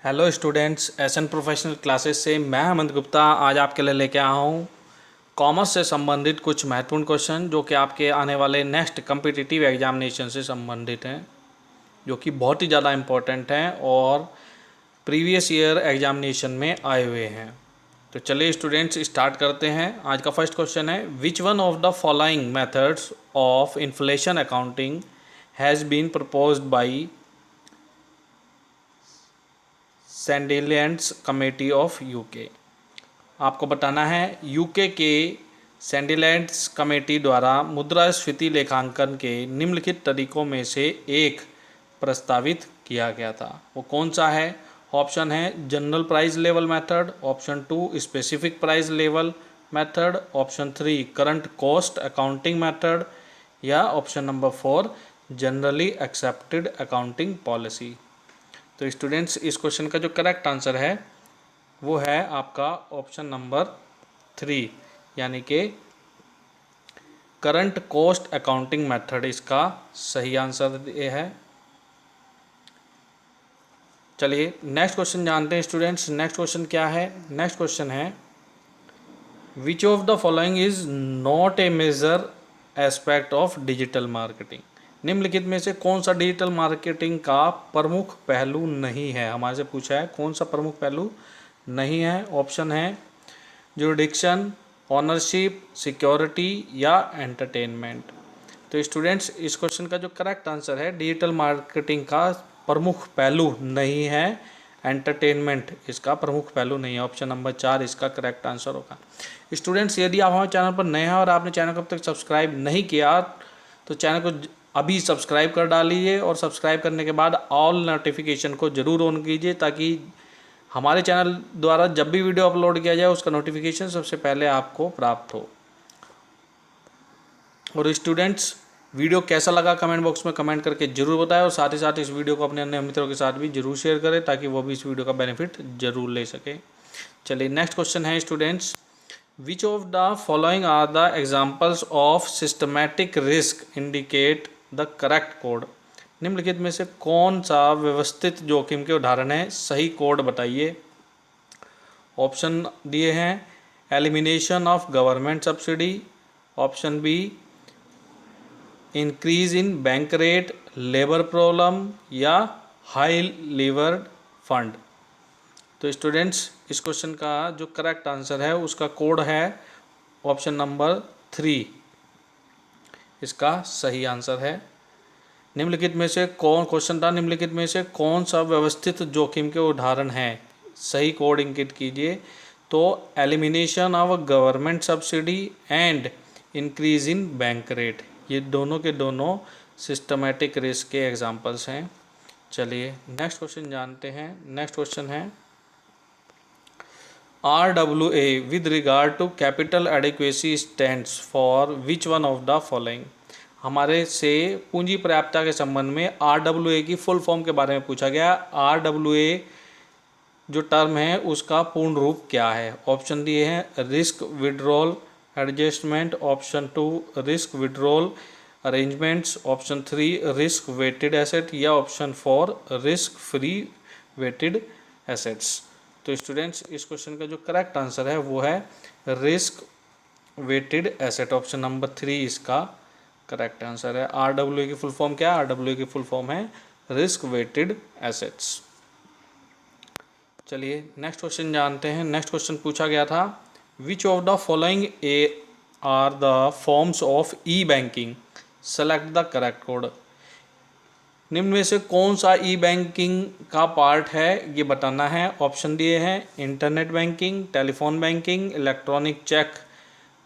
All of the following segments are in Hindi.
Hello students, SN professional classes से मैं हेमंत गुप्ता आज आपके लिए लेके आया हूँ कॉमर्स से संबंधित कुछ महत्वपूर्ण क्वेश्चन जो कि आपके आने वाले नेक्स्ट कम्पिटिटिव एग्जामिनेशन से संबंधित हैं, जो कि बहुत ही ज़्यादा इम्पोर्टेंट हैं और प्रीवियस ईयर एग्जामिनेशन में आए हुए हैं। तो चलिए स्टूडेंट्स स्टार्ट करते हैं। आज का फर्स्ट क्वेश्चन है, which one of the following methods of inflation accounting has been proposed by Sandilands committee of UK. आपको बताना है यूके के सैंडिलैंड्स कमेटी द्वारा मुद्रास्फीति लेखांकन के निम्नलिखित तरीकों में से एक प्रस्तावित किया गया था। वो कौन सा है? ऑप्शन है general price level method, option 2 specific price level method, option 3 current cost accounting method या option number 4 generally accepted accounting policy. तो स्टूडेंट्स इस क्वेश्चन का जो करेक्ट आंसर है वो है आपका ऑप्शन नंबर 3, यानी कि करंट कॉस्ट अकाउंटिंग मेथड इसका सही आंसर ये है। चलिए नेक्स्ट क्वेश्चन जानते हैं स्टूडेंट्स। नेक्स्ट क्वेश्चन क्या है? नेक्स्ट क्वेश्चन है, which of the following is not a major aspect of digital marketing. निम्नलिखित में से कौन सा डिजिटल मार्केटिंग का प्रमुख पहलू नहीं है? हमारे से पूछा है कौन सा प्रमुख पहलू नहीं है। ऑप्शन है जुरिडिक्शन, ऑनरशिप, सिक्योरिटी या एंटरटेनमेंट। तो स्टूडेंट्स इस क्वेश्चन का जो करेक्ट आंसर है, डिजिटल मार्केटिंग का प्रमुख पहलू नहीं है एंटरटेनमेंट, इसका प्रमुख पहलू नहीं है। ऑप्शन नंबर 4 इसका करेक्ट आंसर होगा। स्टूडेंट्स यदि आप हमारे चैनल पर नए हैं और आपने चैनल को अब तक सब्सक्राइब नहीं किया तो चैनल को अभी सब्सक्राइब कर डालिए और सब्सक्राइब करने के बाद ऑल नोटिफिकेशन को ज़रूर ऑन कीजिए ताकि हमारे चैनल द्वारा जब भी वीडियो अपलोड किया जाए उसका नोटिफिकेशन सबसे पहले आपको प्राप्त हो। और स्टूडेंट्स वीडियो कैसा लगा कमेंट बॉक्स में कमेंट करके जरूर बताएं और साथ ही साथ इस वीडियो को अपने अन्य मित्रों के साथ भी जरूर शेयर करें ताकि वो भी इस वीडियो का बेनिफिट जरूर ले सकें। चलिए नेक्स्ट क्वेश्चन है students, which of the following are the examples of systematic risk indicate the correct code. निम्नलिखित में से कौन सा व्यवस्थित जोखिम के उदाहरण है? सही कोड बताइए। ऑप्शन दिए हैं elimination of government subsidy, option be increase in bank rate, labour problem या हाई लीवर्ड फंड। तो स्टूडेंट्स इस क्वेश्चन का जो करेक्ट आंसर है उसका कोड है ऑप्शन नंबर 3, इसका सही आंसर है। निम्नलिखित में से कौन क्वेश्चन था, निम्नलिखित में से कौन सा व्यवस्थित जोखिम के उदाहरण है? सही कोड इंगित कीजिए। तो elimination of government subsidy and increase in bank rate, ये दोनों के दोनों सिस्टमैटिक रिस्क के एग्जांपल्स हैं। चलिए नेक्स्ट क्वेश्चन जानते हैं। नेक्स्ट क्वेश्चन है, RWA with regard to capital adequacy stands for which one of the following। हमारे से पूंजी पर्याप्तता के संबंध में RWA की फुल फॉर्म के बारे में पूछा गया। RWA जो टर्म है उसका पूर्ण रूप क्या है? ऑप्शन दिए हैं risk withdrawal adjustment, option 2 risk withdrawal arrangements, option 3 risk weighted asset या option 4 risk free weighted assets. तो स्टूडेंट्स इस क्वेश्चन का जो करेक्ट आंसर है वो है risk weighted asset, option number 3 इसका करेक्ट आंसर है। RWA की फुल फॉर्म क्या है? RWA की फुल फॉर्म है रिस्क वेटेड एसेट्स। चलिए नेक्स्ट क्वेश्चन जानते हैं। नेक्स्ट क्वेश्चन पूछा गया था, विच of the following are the forms of e banking, select the correct code. निम्न में से कौन सा ई बैंकिंग का पार्ट है ये बताना है। ऑप्शन दिए हैं internet banking, telephone banking, electronic cheque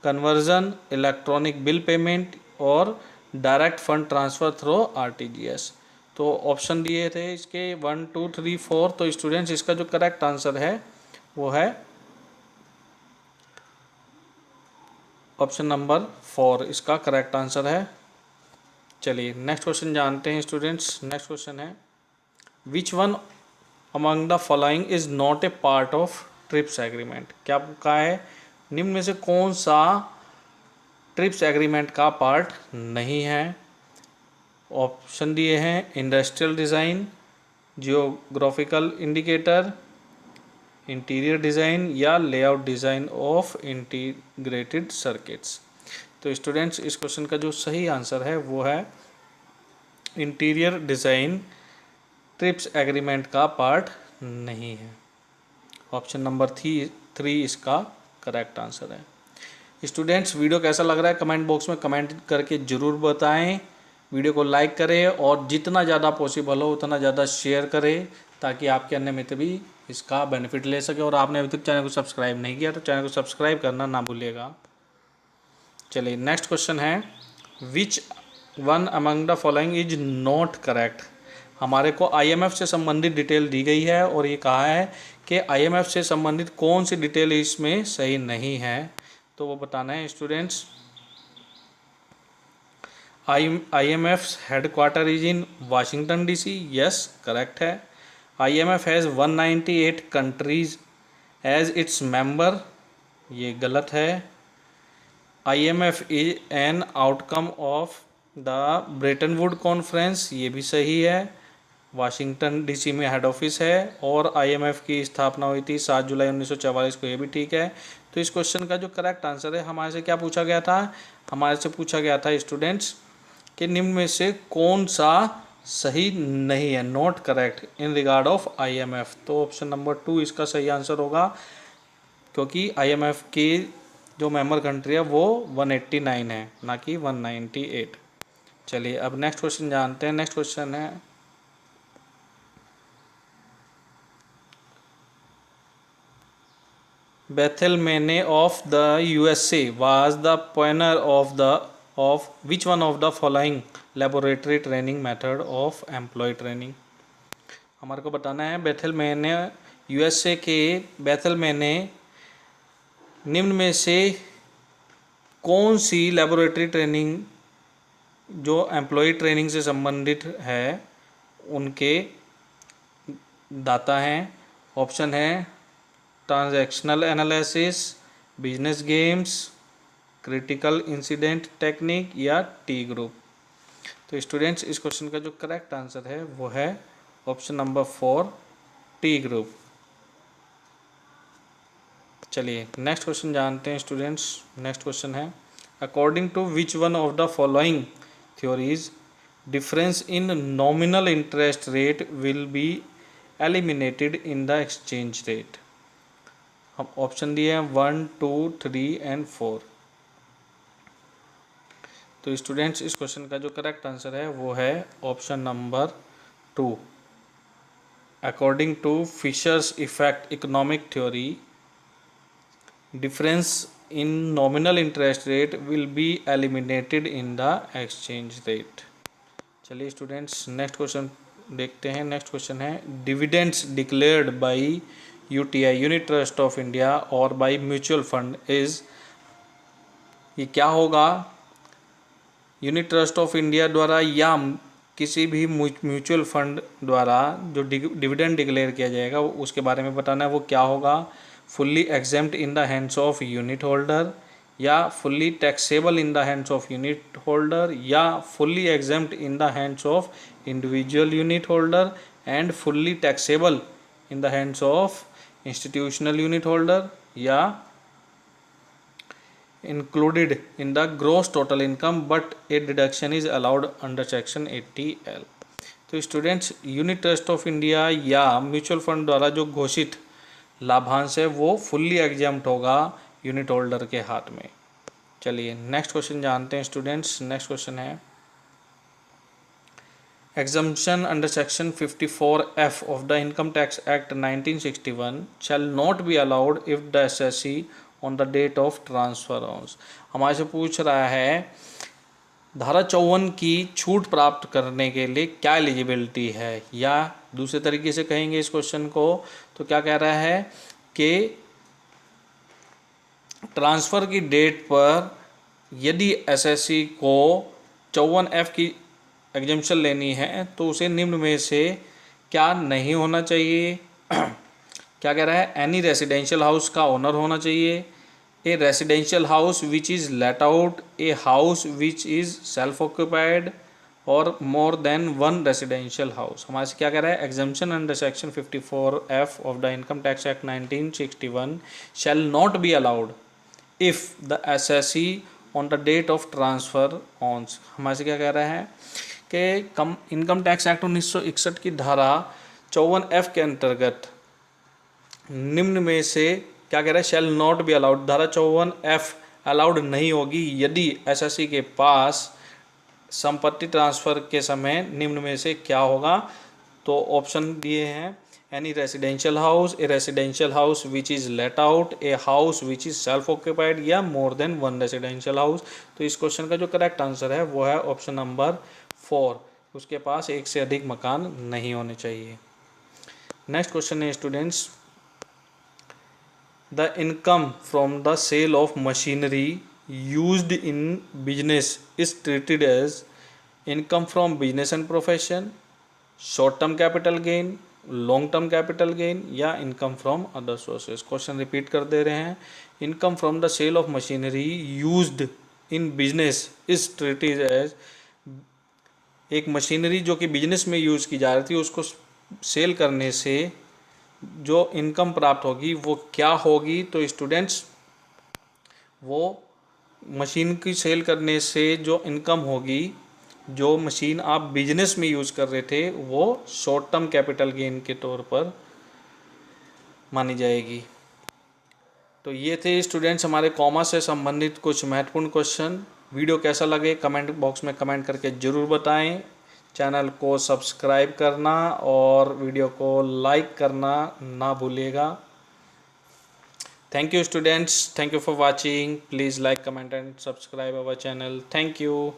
conversion, electronic bill payment और direct fund transfer through RTGS। तो ऑप्शन दिए थे इसके 1 2 3 4। तो स्टूडेंट्स इसका जो करेक्ट आंसर है वो है ऑप्शन नंबर 4, इसका करेक्ट आंसर है। चलिए नेक्स्ट क्वेश्चन जानते हैं स्टूडेंट्स। नेक्स्ट क्वेश्चन है, which one among the following is not A part of trips agreement. क्या कहा है? निम्न में से कौन सा ट्रिप्स एग्रीमेंट का पार्ट नहीं है? ऑप्शन दिए हैं industrial design, geographical indicator, interior design या layout design of integrated circuits. तो स्टूडेंट्स इस क्वेश्चन का जो सही आंसर है वो है इंटीरियर डिज़ाइन ट्रिप्स एग्रीमेंट का पार्ट नहीं है। ऑप्शन नंबर 3 इसका करेक्ट आंसर है। स्टूडेंट्स वीडियो कैसा लग रहा है कमेंट बॉक्स में कमेंट करके ज़रूर बताएं। वीडियो को लाइक करें और जितना ज़्यादा पॉसिबल हो उतना ज़्यादा शेयर करें ताकि आपके अन्य मित्र भी इसका बेनिफिट ले सके। और आपने अभी तक चैनल को सब्सक्राइब नहीं किया तो चैनल को सब्सक्राइब करना ना भूलिएगा। चलिए नेक्स्ट क्वेश्चन है, which one among the following is not correct. हमारे को आईएमएफ से संबंधित डिटेल दी गई है और ये कहा है कि आईएमएफ से संबंधित कौन सी डिटेल इसमें सही नहीं है, तो वो बताना है students. IMF headquarter is in Washington DC, yes correct है। IMF has 198 countries as its member, ये गलत है। IMF is an outcome of the Bretton Wood conference, ये भी सही है। वाशिंगटन DC में हेड ऑफिस है और IMF की स्थापना हुई थी 7 जुलाई 1944 को, ये भी ठीक है। तो इस क्वेश्चन का जो करेक्ट आंसर है, हमारे से क्या पूछा गया था, हमारे से पूछा गया था स्टूडेंट्स कि निम्न में से कौन सा सही नहीं है, not correct in regard of IMF। तो ऑप्शन नंबर 2 इसका सही आंसर होगा क्योंकि IMF की जो मेंबर कंट्री है वो 189 है ना कि 198। चलिए अब नेक्स्ट क्वेश्चन जानते हैं। नेक्स्ट क्वेश्चन है, Bethelmene of the USA was the pioneer of which one of the following laboratory training method of employee training। हमारे को बताना है बेथेलमेने USA के बेथेलमेने निम्न में से कौन सी लेबोरेटरी ट्रेनिंग जो एम्प्लॉय ट्रेनिंग से संबंधित है उनके दाता हैं। ऑप्शन है transactional analysis, business games, critical incident technique या टी ग्रुप। तो स्टूडेंट्स इस क्वेश्चन का जो करेक्ट आंसर है वो है ऑप्शन नंबर 4 टी ग्रुप। चलिए नेक्स्ट क्वेश्चन जानते हैं स्टूडेंट्स। नेक्स्ट क्वेश्चन है, according to which one of the following theories difference in nominal interest rate will be eliminated in the exchange rate. हम ऑप्शन दिए हैं 1, 2, 3 एंड 4। तो स्टूडेंट्स इस क्वेश्चन का जो करेक्ट आंसर है वो है option number 2। According to Fisher's effect economic theory difference in nominal interest rate will be eliminated in the exchange rate. चलिए स्टूडेंट्स नेक्स्ट क्वेश्चन देखते हैं। नेक्स्ट क्वेश्चन है, dividends declared by UTI unit trust of India और बाई म्यूचुअल फंड इज, ये क्या होगा, यूनिट ट्रस्ट ऑफ इंडिया द्वारा या किसी भी म्यूचुअल फंड द्वारा जो डिविडेंड डिक्लेयर किया जाएगा उसके बारे में बताना है, वो क्या होगा। Fully exempt in the hands of unit holder, या fully taxable in the hands of unit holder, या fully exempt in the hands of individual unit holder and fully taxable in the hands of institutional unit holder, या included in the gross total income but a deduction is allowed under section 80L। तो students unit trust of India या म्यूचुअल फंड द्वारा जो घोषित लाभांश है वो फुल्ली एग्जाम्प्ट होगा यूनिट होल्डर के हाथ में। चलिए नेक्स्ट क्वेश्चन जानते हैं स्टूडेंट्स। नेक्स्ट क्वेश्चन है, exemption under section 54F of the Income Tax Act 1961 shall not be allowed if the assessee on the date of transfer owns। हमारे से पूछ रहा है धारा 54 की छूट प्राप्त करने के लिए क्या एलिजिबिलिटी है, या दूसरे तरीके से कहेंगे इस क्वेश्चन को तो क्या कह रहा है कि ट्रांसफ़र की डेट पर यदि एसएससी को 54F की एग्जम्पशन लेनी है तो उसे निम्न में से क्या नहीं होना चाहिए। क्या कह रहा है, एनी रेसिडेंशियल हाउस का ओनर होना चाहिए, a residential house which is let out, a house which is self occupied, और more than one residential house. हमारे से क्या कह रहा है, exemption under section 54F of the income tax act 1961 shall not be allowed if the assessee on the date of transfer owns. हमारे से क्या कह रहा है कि इनकम टैक्स एक्ट 1961 की धारा 54F के अंतर्गत निम्न में से क्या कह रहा है, शैल नॉट बी अलाउड, धारा 54F अलाउड नहीं होगी यदि एसएससी के पास संपत्ति ट्रांसफर के समय निम्न में से क्या होगा। तो ऑप्शन दिए हैं, any residential house, a residential house which is let out, a house which is self occupied, या more than one residential house. तो इस क्वेश्चन का जो करेक्ट आंसर है वो है ऑप्शन नंबर 4, उसके पास एक से अधिक मकान नहीं होने चाहिए। नेक्स्ट क्वेश्चन है students, the income from the sale of machinery used in business is treated as income from business and profession, short term capital gain, long term capital gain, या income from other sources. Question repeat कर दे रहे हैं, income from the sale of machinery used in business is treated as, एक मशीनरी जो कि बिजनेस में यूज़ की जा रही थी उसको सेल करने से जो इनकम प्राप्त होगी वो क्या होगी। तो स्टूडेंट्स वो मशीन की सेल करने से जो इनकम होगी, जो मशीन आप बिजनेस में यूज़ कर रहे थे, वो शॉर्ट टर्म कैपिटल गेन के तौर पर मानी जाएगी। तो ये थे स्टूडेंट्स हमारे कॉमर्स से संबंधित कुछ महत्वपूर्ण क्वेश्चन। वीडियो कैसा लगे कमेंट बॉक्स में कमेंट करके ज़रूर बताएं। चैनल को सब्सक्राइब करना और वीडियो को लाइक करना ना भूलिएगा। Thank you students, thank you for watching. Please like, comment and subscribe our channel. Thank you.